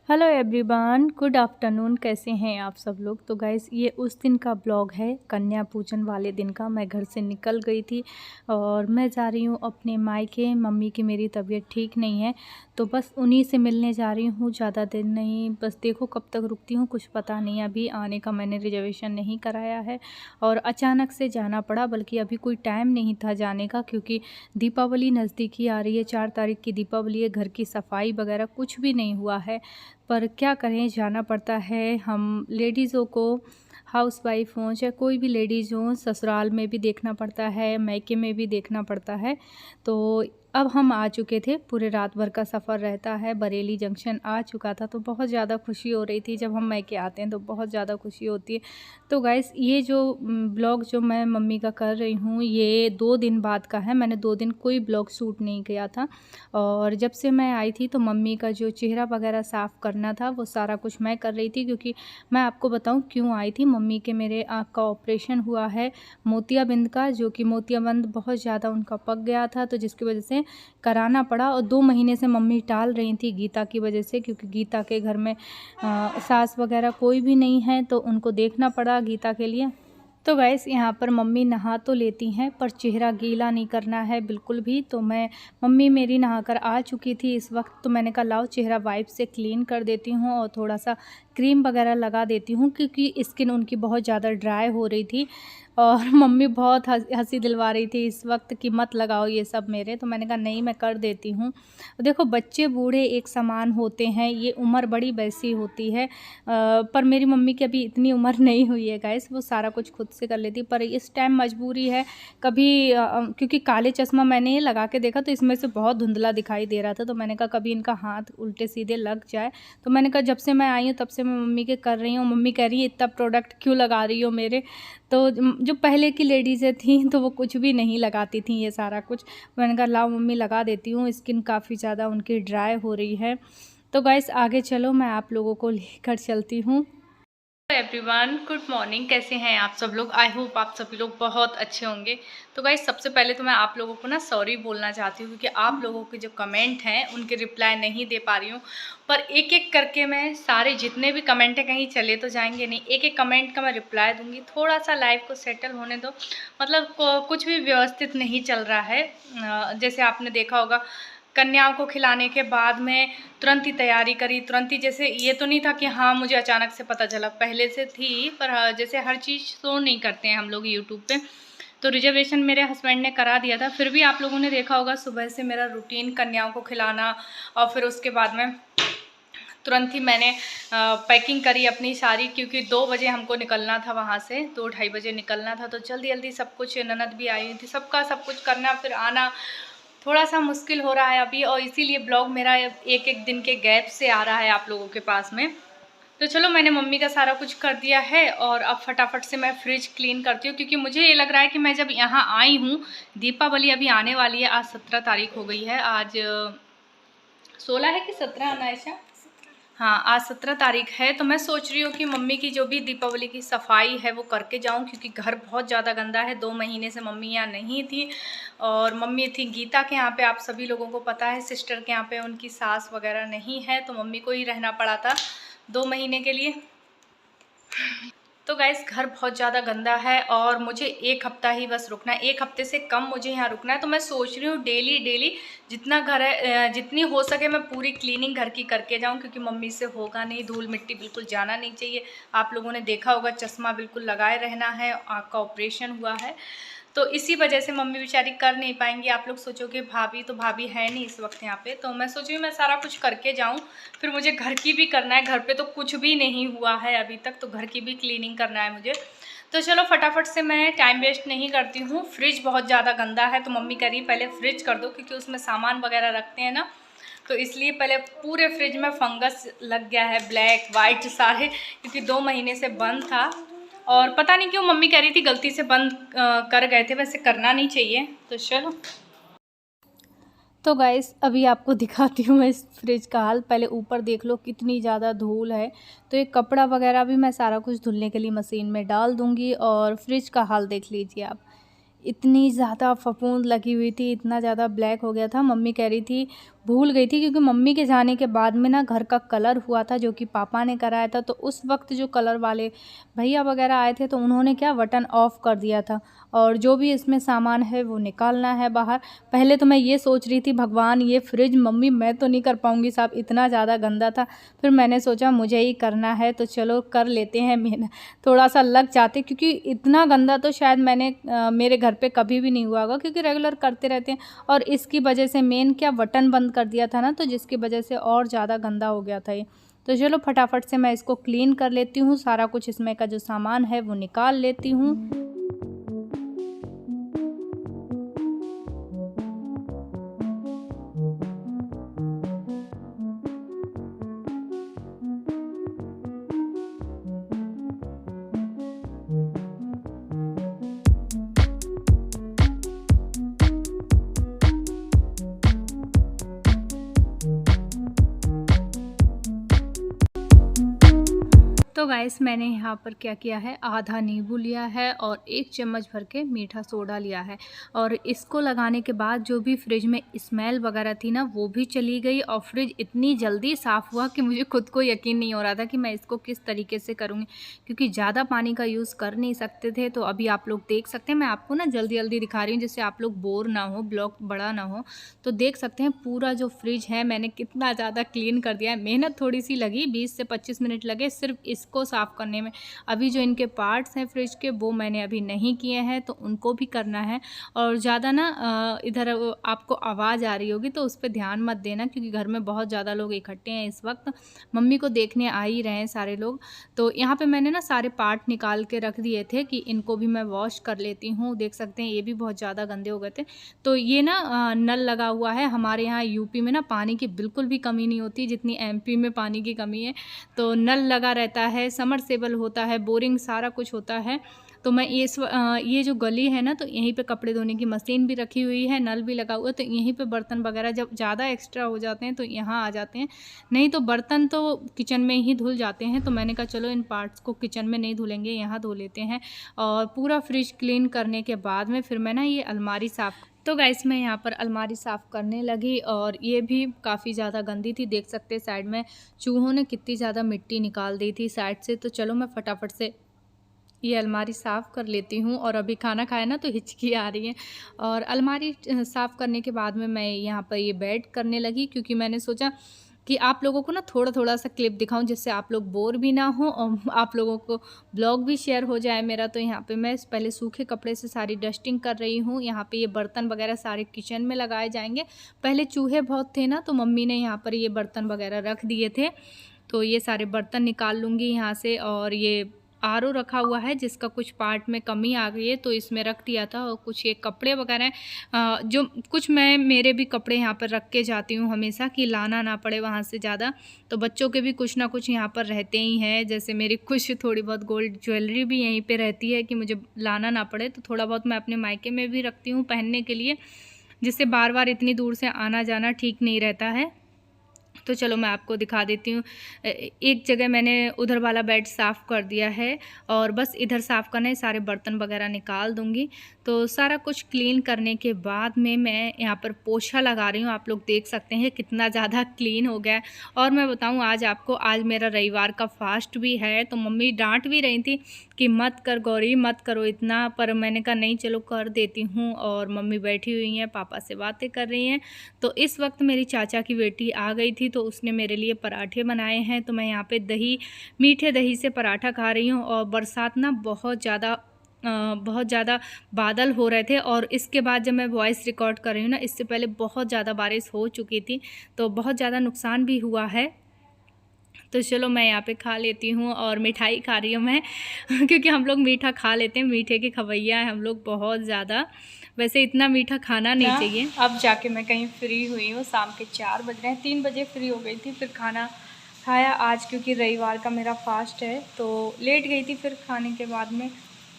Hello everyone, good afternoon. कैसे हैं आप सब लोग। तो गाइस, ये उस दिन का ब्लॉग है, कन्या पूजन वाले दिन का। मैं घर से निकल गई थी और मैं जा रही हूँ अपने मायके। मम्मी की मेरी तबीयत ठीक नहीं है, तो बस उन्हीं से मिलने जा रही हूँ। ज़्यादा दिन नहीं, बस देखो कब तक रुकती हूँ, कुछ पता नहीं। अभी आने का मैंने रिजर्वेशन नहीं कराया है और अचानक से जाना पड़ा, बल्कि अभी कोई टाइम नहीं था जाने का, क्योंकि दीपावली नज़दीक ही आ रही है। 4 तारीख की दीपावली है। घर की सफाई वगैरह कुछ भी नहीं हुआ है, पर क्या करें, जाना पड़ता है। हम लेडीज़ों को, हाउसवाइफ हों चाहे कोई भी लेडीज़ हों, ससुराल में भी देखना पड़ता है, मायके में भी देखना पड़ता है। तो अब हम आ चुके थे, पूरे रात भर का सफ़र रहता है। बरेली जंक्शन आ चुका था, तो बहुत ज़्यादा खुशी हो रही थी। जब हम मायके आते हैं तो बहुत ज़्यादा खुशी होती है। तो गाइस, ये जो ब्लॉग जो मैं मम्मी का कर रही हूँ, ये 2 दिन बाद का है। मैंने 2 दिन कोई ब्लॉग शूट नहीं किया था, और जब से मैं आई थी तो मम्मी का जो चेहरा वगैरह साफ़ करना था, वो सारा कुछ मैं कर रही थी। क्योंकि मैं आपको बताऊं क्यों आई थी। मम्मी के मेरे आँख का ऑपरेशन हुआ है, मोतियाबिंद का, जो कि मोतियाबिंद बहुत ज़्यादा उनका पक गया था, तो जिसकी वजह से कराना पड़ा। और 2 महीने से मम्मी टाल रही थी गीता की वजह से, क्योंकि गीता के घर में सास वगैरह कोई भी नहीं है, तो उनको देखना पड़ा गीता के लिए। तो गाइस, यहाँ पर मम्मी नहा तो लेती हैं, पर चेहरा गीला नहीं करना है बिल्कुल भी। तो मम्मी मेरी नहाकर आ चुकी थी इस वक्त, तो मैंने कहा लाओ चेहरा वाइप से क्लीन कर देती हूँ और थोड़ा सा क्रीम वगैरह लगा देती हूँ, क्योंकि स्किन उनकी बहुत ज़्यादा ड्राई हो रही थी। और मम्मी बहुत हंसी दिलवा रही थी इस वक्त कि मत लगाओ ये सब मेरे। तो मैंने कहा नहीं, मैं कर देती हूँ। देखो, बच्चे बूढ़े एक समान होते हैं, ये उम्र बड़ी वैसी होती है। पर मेरी मम्मी की अभी इतनी उम्र नहीं हुई है गाइस, वो सारा कुछ खुद से कर लेती। पर इस टाइम मजबूरी है। कभी क्योंकि काले चश्मा मैंने ये लगा के देखा, तो इसमें से बहुत धुंधला दिखाई दे रहा था। तो मैंने कहा कभी इनका हाथ उल्टे सीधे लग जाए। तो मैंने कहा जब से मैं आई हूँ तब से मैं मम्मी के कर रही हूँ। मम्मी कह रही है इतना प्रोडक्ट क्यों लगा रही हो मेरे। तो जो पहले की लेडीज़ें थी, तो वो कुछ भी नहीं लगाती थी ये सारा कुछ। मैंने कहा लाओ मम्मी लगा देती हूँ, स्किन काफ़ी ज़्यादा उनकी ड्राई हो रही है। तो गाइस, आगे चलो, मैं आप लोगों को लेकर चलती हूँ। Everyone, good morning. कैसे हैं आप सब लोग। आई होप आप सभी लोग बहुत अच्छे होंगे। तो गाइस, सबसे पहले तो मैं आप लोगों को ना सॉरी बोलना चाहती हूँ, क्योंकि आप लोगों के जो कमेंट हैं उनके रिप्लाई नहीं दे पा रही हूँ। पर एक एक करके मैं सारे जितने भी कमेंट हैं, कहीं चले तो जाएंगे नहीं, एक एक कमेंट का मैं रिप्लाई दूंगी। थोड़ा सा लाइफ को सेटल होने दो, मतलब कुछ भी व्यवस्थित नहीं चल रहा है। जैसे आपने देखा होगा, कन्याओं को खिलाने के बाद में तुरंत ही तैयारी करी, तुरंत ही। जैसे ये तो नहीं था कि हाँ मुझे अचानक से पता चला, पहले से थी। पर जैसे हर चीज़ शो नहीं करते हैं हम लोग यूट्यूब पे, तो रिजर्वेशन मेरे हस्बैंड ने करा दिया था। फिर भी आप लोगों ने देखा होगा, सुबह से मेरा रूटीन कन्याओं को खिलाना, और फिर उसके बाद में तुरंत ही मैंने पैकिंग करी अपनी सारी, क्योंकि 2 बजे हमको निकलना था वहाँ से, 2-2:30 बजे निकलना था। तो जल्दी जल्दी सब कुछ, ननद भी आई हुई थी, सबका सब कुछ करना, फिर आना थोड़ा सा मुश्किल हो रहा है अभी। और इसीलिए ब्लॉग मेरा एक एक दिन के गैप से आ रहा है आप लोगों के पास में। तो चलो, मैंने मम्मी का सारा कुछ कर दिया है, और अब फटाफट से मैं फ्रिज क्लीन करती हूँ, क्योंकि मुझे ये लग रहा है कि मैं जब यहाँ आई हूँ, दीपावली अभी आने वाली है। आज 17 तारीख हो गई है, आज 16 है कि 17 अनायशा। हाँ, आज 17 तारीख है। तो मैं सोच रही हूँ कि मम्मी की जो भी दीपावली की सफाई है वो करके जाऊँ, क्योंकि घर बहुत ज़्यादा गंदा है। 2 महीने से मम्मी यहाँ नहीं थी, और मम्मी थी गीता के यहाँ पे। आप सभी लोगों को पता है, सिस्टर के यहाँ पे उनकी सास वगैरह नहीं है, तो मम्मी को ही रहना पड़ा था 2 महीने के लिए। तो गाइस, घर बहुत ज़्यादा गंदा है, और मुझे 1 हफ़्ता ही बस रुकना है। 1 हफ़्ते से कम मुझे यहाँ रुकना है। तो मैं सोच रही हूँ डेली डेली जितना घर है, जितनी हो सके मैं पूरी क्लीनिंग घर की करके जाऊँ, क्योंकि मम्मी से होगा नहीं। धूल मिट्टी बिल्कुल जाना नहीं चाहिए। आप लोगों ने देखा होगा, चश्मा बिल्कुल लगाए रहना है, आँख का ऑपरेशन हुआ है, तो इसी वजह से मम्मी बेचारी कर नहीं पाएंगी। आप लोग सोचोगे भाभी, तो भाभी है नहीं इस वक्त यहाँ पे। तो मैं सोच रही हूँ मैं सारा कुछ करके जाऊँ। फिर मुझे घर की भी करना है, घर पे तो कुछ भी नहीं हुआ है अभी तक, तो घर की भी क्लीनिंग करना है मुझे। तो चलो फटाफट से, मैं टाइम वेस्ट नहीं करती हूँ। फ्रिज बहुत ज़्यादा गंदा है, तो मम्मी कह रही पहले फ्रिज कर दो, क्योंकि उसमें सामान वगैरह रखते हैं ना, तो इसलिए पहले पूरे फ्रिज में फंगस लग गया है, ब्लैक वाइट सारे, क्योंकि 2 महीने से बंद था। और पता नहीं क्यों मम्मी कह रही थी गलती से बंद कर गए थे, वैसे करना नहीं चाहिए। तो चलो, तो गाइस अभी आपको दिखाती हूँ मैं इस फ्रिज का हाल। पहले ऊपर देख लो कितनी ज़्यादा धूल है। तो ये कपड़ा वगैरह भी मैं सारा कुछ धुलने के लिए मशीन में डाल दूँगी। और फ्रिज का हाल देख लीजिए आप, इतनी ज़्यादा फफूंद लगी हुई थी, इतना ज़्यादा ब्लैक हो गया था। मम्मी कह रही थी, भूल गई थी, क्योंकि मम्मी के जाने के बाद में ना घर का कलर हुआ था जो कि पापा ने कराया था। तो उस वक्त जो कलर वाले भैया वगैरह आए थे तो उन्होंने क्या बटन ऑफ कर दिया था, और जो भी इसमें सामान है वो निकालना है बाहर। पहले तो मैं ये सोच रही थी, भगवान ये फ्रिज मम्मी मैं तो नहीं कर पाऊँगी साहब, इतना ज़्यादा गंदा था। फिर मैंने सोचा मुझे ही करना है तो चलो कर लेते हैं, मेहनत थोड़ा सा लग जाते, क्योंकि इतना गंदा तो शायद मैंने मेरे घर पे कभी भी नहीं हुआ होगा, क्योंकि रेगुलर करते रहते हैं। और इसकी वजह से मेन क्या बटन बंद कर दिया था ना, तो जिसकी वजह से और ज़्यादा गंदा हो गया था ये। तो चलो फटाफट से मैं इसको क्लीन कर लेती हूँ, सारा कुछ इसमें का जो सामान है वो निकाल लेती हूँ। तो गाइस मैंने यहाँ पर क्या किया है, आधा नींबू लिया है और 1 चम्मच भर के मीठा सोडा लिया है। और इसको लगाने के बाद जो भी फ्रिज में स्मेल वगैरह थी ना वो भी चली गई, और फ्रिज इतनी जल्दी साफ़ हुआ कि मुझे खुद को यकीन नहीं हो रहा था कि मैं इसको किस तरीके से करूँगी, क्योंकि ज़्यादा पानी का यूज़ कर नहीं सकते थे। तो अभी आप लोग देख सकते हैं, मैं आपको ना जल्दी जल्दी दिखा रही हूँ जिससे आप लोग बोर ना हो, ब्लॉग बड़ा ना हो। तो देख सकते हैं पूरा जो फ्रिज है मैंने कितना ज़्यादा क्लीन कर दिया है। मेहनत थोड़ी सी लगी, 20 से 25 मिनट लगे सिर्फ इसको साफ़ करने में। अभी जो इनके पार्ट्स हैं फ्रिज के वो मैंने अभी नहीं किए हैं, तो उनको भी करना है। और ज़्यादा ना इधर आपको आवाज़ आ रही होगी तो उस पर ध्यान मत देना, क्योंकि घर में बहुत ज़्यादा लोग इकट्ठे हैं इस वक्त, मम्मी को देखने आ ही रहे हैं सारे लोग। तो यहाँ पे मैंने ना सारे पार्ट निकाल के रख दिए थे कि इनको भी मैं वॉश कर लेती हूँ। देख सकते हैं ये भी बहुत ज़्यादा गंदे हो गए थे। तो ये ना नल लगा हुआ है, हमारे यहाँ यूपी में ना पानी की बिल्कुल भी कमी नहीं होती जितनी एमपी में पानी की कमी है। तो नल लगा रहता है, समरसेबल होता है, बोरिंग सारा कुछ होता है। तो मैं ये जो गली है ना, तो यहीं पे कपड़े धोने की मशीन भी रखी हुई है, नल भी लगा हुआ है। तो यहीं पे बर्तन वगैरह जब ज़्यादा एक्स्ट्रा हो जाते हैं तो यहाँ आ जाते हैं, नहीं तो बर्तन तो किचन में ही धुल जाते हैं। तो मैंने कहा चलो इन पार्ट्स को किचन में नहीं धुलेंगे, यहाँ धो लेते हैं। और पूरा फ्रिज क्लीन करने के बाद में फिर मैं ना ये अलमारी साफ़, तो गाइस मैं यहाँ पर अलमारी साफ़ करने लगी, और ये भी काफ़ी ज़्यादा गंदी थी। देख सकते हैं साइड में चूहों ने कितनी ज़्यादा मिट्टी निकाल दी थी साइड से। तो चलो मैं फटाफट से ये अलमारी साफ़ कर लेती हूँ। और अभी खाना खाया ना तो हिचकी आ रही है। और अलमारी साफ़ करने के बाद में मैं यहाँ पर ये बेड करने लगी, क्योंकि मैंने सोचा कि आप लोगों को ना थोड़ा थोड़ा सा क्लिप दिखाऊं जिससे आप लोग बोर भी ना हो और आप लोगों को ब्लॉग भी शेयर हो जाए मेरा। तो यहाँ पे मैं पहले सूखे कपड़े से सारी डस्टिंग कर रही हूँ। यहाँ पे ये बर्तन वगैरह सारे किचन में लगाए जाएंगे। पहले चूहे बहुत थे ना, तो मम्मी ने यहाँ पर ये बर्तन वगैरह रख दिए थे, तो ये सारे बर्तन निकाल लूँगी यहाँ से। और ये आरओ रखा हुआ है जिसका कुछ पार्ट में कमी आ गई है, तो इसमें रख दिया था। और कुछ ये कपड़े वगैरह जो कुछ मैं मेरे भी कपड़े यहाँ पर रख के जाती हूँ हमेशा, कि लाना ना पड़े वहाँ से ज़्यादा। तो बच्चों के भी कुछ ना कुछ यहाँ पर रहते ही हैं, जैसे मेरी कुछ थोड़ी बहुत गोल्ड ज्वेलरी भी यहीं पे रहती है कि मुझे लाना ना पड़े। तो थोड़ा बहुत मैं अपने मायके में भी रखती हूँ पहनने के लिए, जिससे बार बार इतनी दूर से आना जाना ठीक नहीं रहता है। तो चलो मैं आपको दिखा देती हूँ। एक जगह मैंने उधर वाला बेड साफ़ कर दिया है, और बस इधर साफ़ करना है, सारे बर्तन वगैरह निकाल दूँगी। तो सारा कुछ क्लीन करने के बाद में मैं यहाँ पर पोछा लगा रही हूँ। आप लोग देख सकते हैं कितना ज़्यादा क्लीन हो गया है। और मैं बताऊँ आज आपको, आज मेरा रविवार का फास्ट भी है। तो मम्मी डांट भी रही थी कि मत कर गौरी, मत करो इतना, पर मैंने कहा नहीं चलो कर देती हूँ। और मम्मी बैठी हुई हैं, पापा से बातें कर रही हैं। तो इस वक्त मेरी चाचा की बेटी आ गई थी, तो उसने मेरे लिए पराठे बनाए हैं। तो मैं यहाँ पे मीठे दही से पराठा खा रही हूँ। और बरसात ना बहुत ज़्यादा बादल हो रहे थे, और इसके बाद जब मैं वॉइस रिकॉर्ड कर रही हूँ ना, इससे पहले बहुत ज़्यादा बारिश हो चुकी थी, तो बहुत ज़्यादा नुकसान भी हुआ है। तो चलो मैं यहाँ पे खा लेती हूँ, और मिठाई खा रही हूँ मैं क्योंकि हम लोग मीठा खा लेते हैं, मीठे के खवैया हैं हम लोग बहुत ज़्यादा। वैसे इतना मीठा खाना नहीं चाहिए। अब जाके मैं कहीं फ्री हुई हूँ, शाम के 4 बज रहे हैं, 3 बजे फ्री हो गई थी। फिर खाना खाया आज, क्योंकि रविवार का मेरा फास्ट है, तो लेट गई थी फिर खाने के बाद में।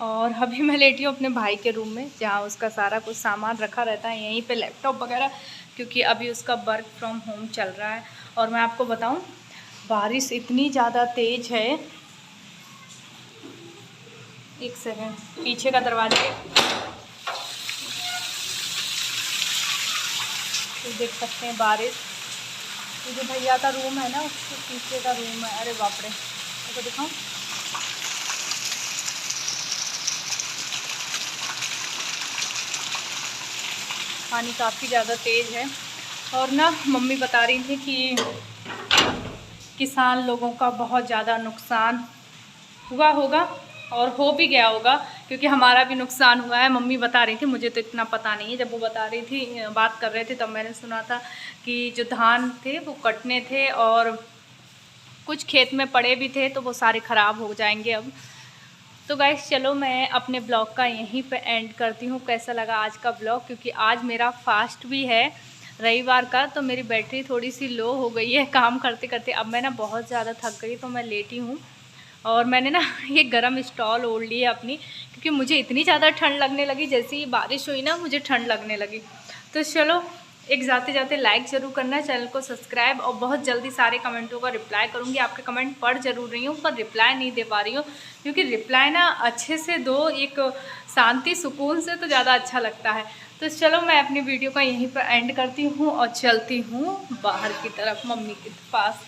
और अभी मैं लेटी हूँ अपने भाई के रूम में, जहाँ उसका सारा कुछ सामान रखा रहता है, यहीं पे लैपटॉप वगैरह, क्योंकि अभी उसका वर्क फ्रॉम होम चल रहा है। और मैं आपको बताऊँ, बारिश इतनी ज़्यादा तेज़ है, एक सेकंड, पीछे का दरवाजे तो देख सकते हैं बारिश। ये जो भैया का रूम है ना, उसके पीछे का रूम है। अरे बाप रे, तो दिखाऊं। पानी काफ़ी ज़्यादा तेज़ है। और ना मम्मी बता रही थी कि किसान लोगों का बहुत ज़्यादा नुकसान हुआ होगा और हो भी गया होगा, क्योंकि हमारा भी नुकसान हुआ है। मम्मी बता रही थी, मुझे तो इतना पता नहीं है। जब वो बता रही थी, बात कर रहे थे, तब मैंने सुना था कि जो धान थे वो कटने थे और कुछ खेत में पड़े भी थे, तो वो सारे ख़राब हो जाएंगे अब। तो गाइस चलो मैं अपने ब्लॉग का यहीं पे एंड करती हूँ। कैसा लगा आज का ब्लॉग, क्योंकि आज मेरा फास्ट भी है रविवार का, तो मेरी बैटरी थोड़ी सी लो हो गई है काम करते करते। अब मैं ना बहुत ज़्यादा थक गई, तो मैं लेटी हूँ। और मैंने ना ये गरम स्टॉल ओढ़ ली है अपनी, क्योंकि मुझे इतनी ज़्यादा ठंड लगने लगी। जैसे ही बारिश हुई ना, मुझे ठंड लगने लगी। तो चलो, एक जाते जाते लाइक ज़रूर करना, चैनल को सब्सक्राइब, और बहुत जल्दी सारे कमेंटों का रिप्लाई करूँगी। आपके कमेंट पढ़ जरूर रही हूँ, पर रिप्लाई नहीं दे पा रही हूँ, क्योंकि रिप्लाई ना अच्छे से दो, एक शांति सुकून से, तो ज़्यादा अच्छा लगता है। तो चलो मैं अपनी वीडियो का यहीं पर एंड करती हूँ और चलती हूँ बाहर की तरफ, मम्मी के पास।